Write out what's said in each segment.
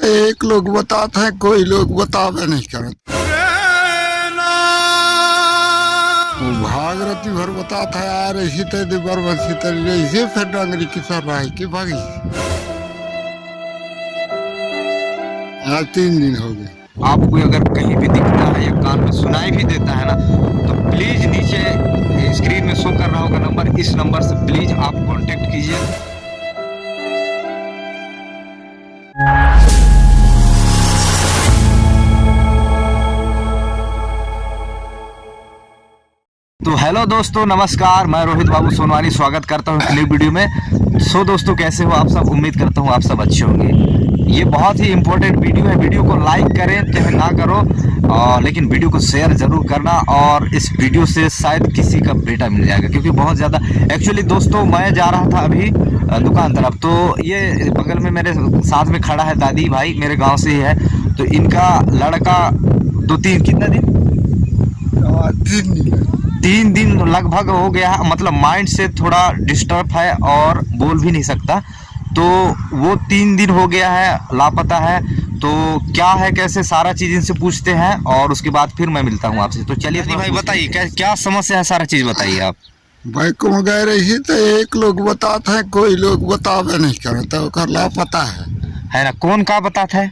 एक लोग बताते हैं, कोई लोग बतावे नहीं करते। वो भागरथी भर बताता है यार ऐसी तय बरबसी तरी ऐसे फिर डांगरी की सर रहा है कि भागी। आज 3 दिन हो गए। आपको अगर कहीं भी दिखता है या कान में सुनाई भी देता है ना, तो प्लीज नीचे स्क्रीन में शो कर रहा होगा नंबर, इस नंबर से प्लीज आप कांटेक्ट कीजिए। तो हेलो दोस्तों, नमस्कार। मैं रोहित बाबू सोनवानी स्वागत करता हूँ नई वीडियो में। सो दोस्तों, कैसे हो आप सब? उम्मीद करता हूँ आप सब अच्छे होंगे। ये बहुत ही इंपॉर्टेंट वीडियो है। वीडियो को लाइक करें चाहे ना करो, लेकिन वीडियो को शेयर जरूर करना। और इस वीडियो से शायद किसी का बेटा मिल जाएगा, क्योंकि बहुत ज़्यादा एक्चुअली दोस्तों मैं जा रहा था अभी दुकान तरफ, तो ये बगल में मेरे साथ में खड़ा है दादी भाई, मेरे गाँव से ही है। तो इनका लड़का 3 दिन लगभग हो गया है, मतलब माइंड से थोड़ा डिस्टर्ब है और बोल भी नहीं सकता। तो वो 3 दिन हो गया है लापता है। तो क्या है कैसे सारा चीज इनसे पूछते हैं और उसके बाद फिर मैं मिलता हूँ आपसे। तो चलिए भाई बताइए क्या समस्या है, सारा चीज बताइए आप। भाई को गए रही तो एक लोग बताते हैं, कोई लोग बतावे नहीं करते। ओकर लापता है ना। कौन का बताता है?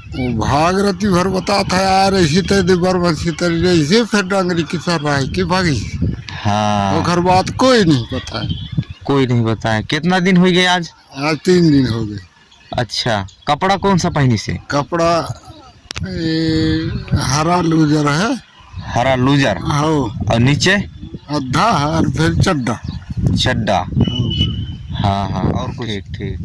वो भागरथी भर बताता है यार ऐसी तय बरबसी तरी ऐसे फिर डांगरी की सर रहा है कि भागी। हाँ, ओकर बात कोई नहीं पता है। कोई नहीं बताया। कितना दिन हो गए आज? आज 3 दिन हो गए। अच्छा, कपड़ा कौन सा पहनी से? कपड़ा हरा लूजर है। हरा लूजर हो और नीचे अद्धा है और फिर चड्डा। हाँ हाँ, और कुछ? ठीक।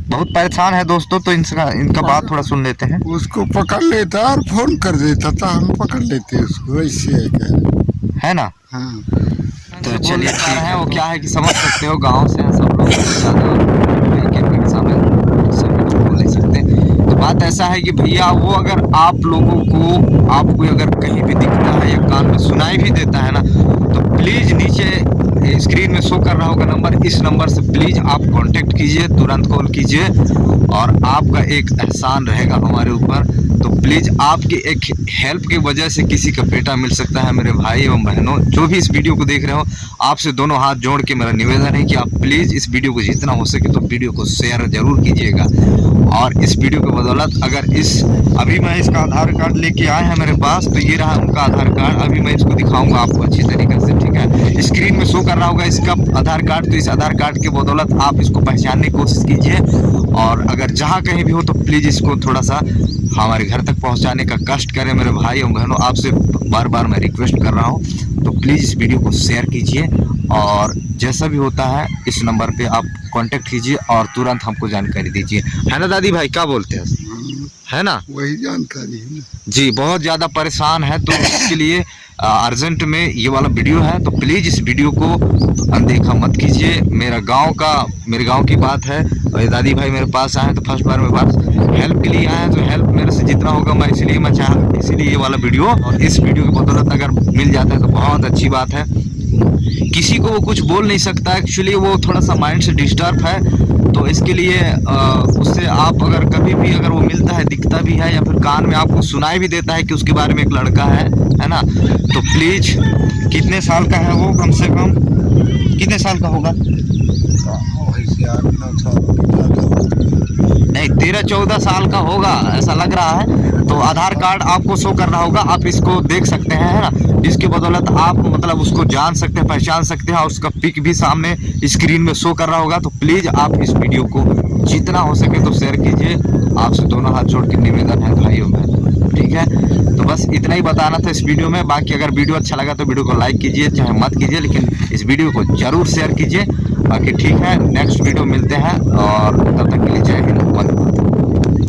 बहुत परेशान है दोस्तों, तो इनका बात थोड़ा सुन लेते हैं। उसको पकड़ लेता और फोन कर देता था, हम पकड़ लेते उसको, ऐसे है ना। हाँ। तो चलिए ठीक है। वो क्या है कि समझ सकते हो, गांव से हैं सब लोग, कैमरे के सामने सब कुछ बोल नहीं सकते। तो बात ऐसा है कि भैया वो अगर आप लोगों को आपको अगर कहीं भी दिखता है या कान में सुनाई भी देता है ना, तो प्लीज नीचे स्क्रीन में शो कर रहा होगा नंबर, इस नंबर से प्लीज आप कांटेक्ट कीजिए, तुरंत कॉल कीजिए। और आपका एक एहसान रहेगा हमारे ऊपर। तो प्लीज आपकी एक हेल्प की वजह से किसी का बेटा मिल सकता है। मेरे भाई एवं बहनों जो भी इस वीडियो को देख रहे हो, आपसे दोनों हाथ जोड़ के मेरा निवेदन है कि आप प्लीज इस वीडियो को जितना हो सके तो वीडियो को शेयर जरूर कीजिएगा। और इस वीडियो की बदौलत अगर अभी मैं इसका आधार कार्ड लेके आए हैं मेरे पास, तो ये रहा उनका आधार कार्ड। अभी मैं इसको दिखाऊंगा आपको अच्छी तरीके से, ठीक है। स्क्रीन में शो कर रहा होगा इसका आधार कार्ड। तो इस आधार कार्ड की बदौलत आप इसको पहचानने की कोशिश कीजिए। और अगर जहाँ कहीं भी हो तो प्लीज इसको थोड़ा सा हमारे घर तक पहुँचाने का कष्ट करें। मेरे भाई और बहनों, आपसे बार बार मैं रिक्वेस्ट कर रहा हूँ, तो प्लीज इस वीडियो को शेयर कीजिए। और जैसा भी होता है इस नंबर पे आप कांटेक्ट कीजिए और तुरंत हमको जानकारी दीजिए, है ना दादी भाई? क्या बोलते हैं, है ना? वही जानकारी है जी। बहुत ज़्यादा परेशान है, तो इसके लिए अर्जेंट में ये वाला वीडियो है। तो प्लीज़ इस वीडियो को अनदेखा मत कीजिए। मेरे गांव की बात है। और ये दादी भाई मेरे पास आए हैं, तो फर्स्ट बार मेरे पास हेल्प के लिए आए हैं। तो हेल्प मेरे से जितना होगा मैं इसीलिए ये वाला वीडियो, और इस वीडियो की बदौलत अगर मिल जाता है तो बहुत अच्छी बात है। किसी को वो कुछ बोल नहीं सकता, एक्चुअली वो थोड़ा सा माइंड से डिस्टर्ब है। तो इसके लिए उससे आप अगर कभी भी अगर वो मिलता है, दिखता भी है, या फिर कान में आपको सुनाई भी देता है कि उसके बारे में एक लड़का है ना, तो प्लीज, कितने साल का है वो? कम से कम कितने साल का होगा? नहीं, 13-14 साल का होगा ऐसा लग रहा है। तो आधार कार्ड आपको शो कर रहा होगा, आप इसको देख सकते हैं, है ना। जिसकी बदौलत आप मतलब उसको जान सकते हैं, पहचान सकते हैं। और उसका पिक भी सामने स्क्रीन में शो कर रहा होगा। तो प्लीज आप इस वीडियो को जितना हो सके तो शेयर कीजिए। आपसे दोनों हाथ जोड़ के निवेदन है भाइयों में, ठीक है। तो बस इतना ही बताना था इस वीडियो में। बाकी अगर वीडियो अच्छा लगा तो वीडियो को लाइक कीजिए चाहे मत कीजिए, लेकिन इस वीडियो को जरूर शेयर कीजिए। बाकी ठीक है, नेक्स्ट वीडियो मिलते हैं, और तब तक के लिए जय हिंद, वंदे मातरम।